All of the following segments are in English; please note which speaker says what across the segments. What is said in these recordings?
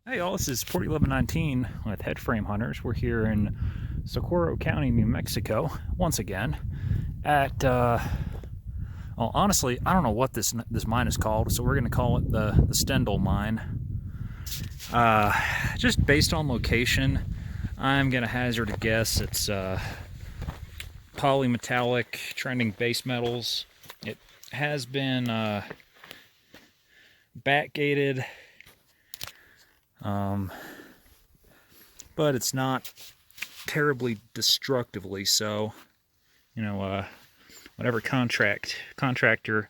Speaker 1: Hey all, this is Port 1119 with Headframe Hunters. We're here in Socorro County, New Mexico, once again at, well, honestly, I don't know what this mine is called, so we're going to call it the Stendel mine. Just based on location, I'm going to hazard a guess it's polymetallic trending base metals. It has been backgated, but it's not terribly destructively so. Whatever contractor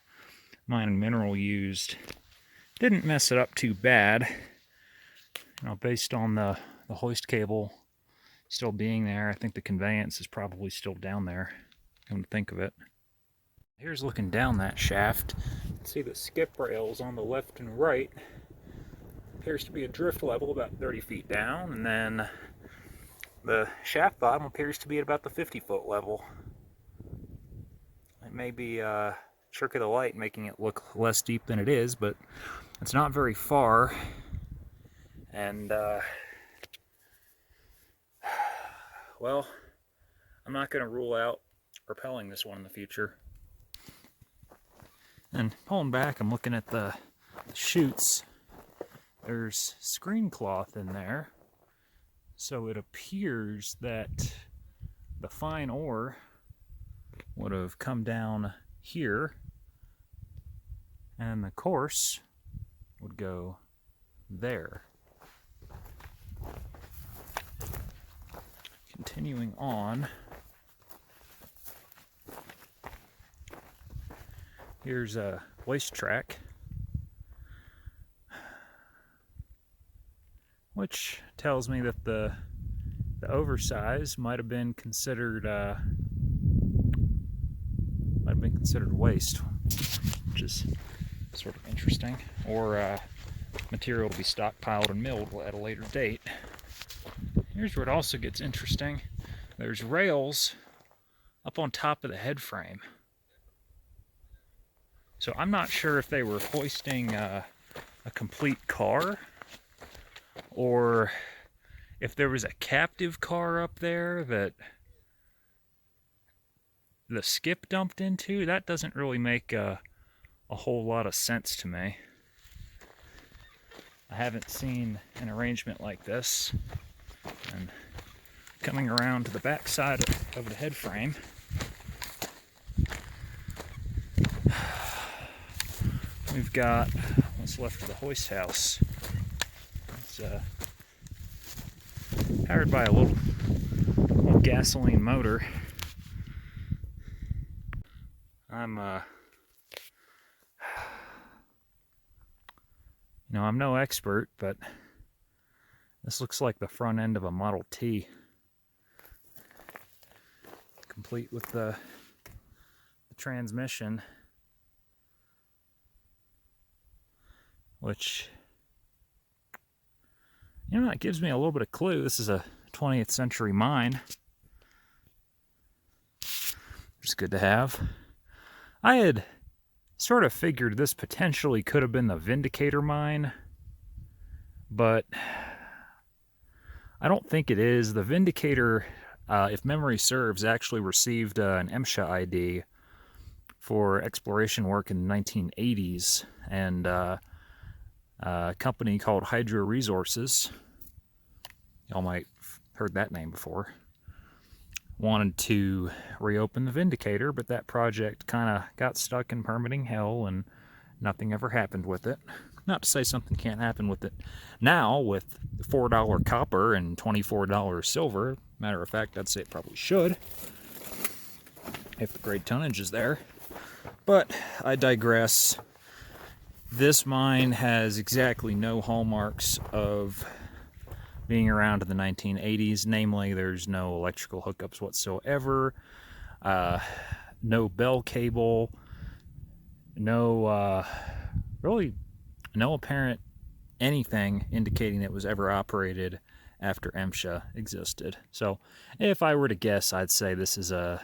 Speaker 1: mining mineral used didn't mess it up too bad. Based on the hoist cable still being there, I think the conveyance is probably still down there, come to think of it. Here's looking down that shaft. You can see the skip rails on the left and right. Appears to be a drift level about 30 feet down, and then the shaft bottom appears to be at about the 50-foot level. It may be a trick of the light making it look less deep than it is, but it's not very far. And, well, I'm not going to rule out rappelling this one in the future. And pulling back, I'm looking at the chutes. There's screen cloth in there, so it appears that the fine ore would have come down here, and the coarse would go there. Continuing on, here's a waste track, which tells me that the oversize might have been considered waste, which is sort of interesting, or material to be stockpiled and milled at a later date. Here's where it also gets interesting. There's rails up on top of the head frame. So I'm not sure if they were hoisting a complete car, or if there was a captive car up there that the skip dumped into. That doesn't really make a whole lot of sense to me. I haven't seen an arrangement like this. And coming around to the back side of the head frame, we've got what's left of the hoist house. It's powered by a little gasoline motor. I'm no expert, but this looks like the front end of a Model T, complete with the transmission, which, that gives me a little bit of clue. This is a 20th century mine, which is good to have. I had sort of figured this potentially could have been the Vindicator mine, but I don't think it is. The Vindicator, if memory serves, actually received an MSHA ID for exploration work in the 1980s, and a company called Hydro Resources, y'all might have heard that name before, wanted to reopen the Vindicator, but that project kind of got stuck in permitting hell and nothing ever happened with it. Not to say something can't happen with it now with $4 copper and $24 silver. Matter of fact, I'd say it probably should, if the grade tonnage is there. But I digress. This mine has exactly no hallmarks of being around in the 1980s. Namely, there's no electrical hookups whatsoever, no bell cable, really no apparent anything indicating it was ever operated after MSHA existed. So if I were to guess, I'd say this is a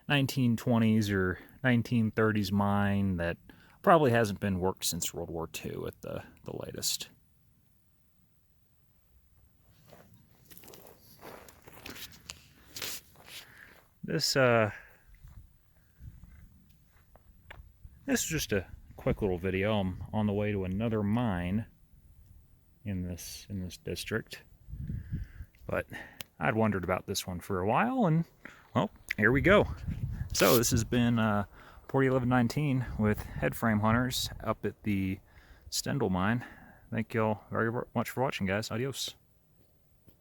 Speaker 1: 1920s or 1930s mine that probably hasn't been worked since World War II at the latest. this this is just a quick little video. I'm on the way to another mine in this district, but I'd wondered about this one for a while, and well, here we go. So this has been 401119 with Headframe Hunters up at the Stendel mine. Thank you all very much for watching, guys. Adios.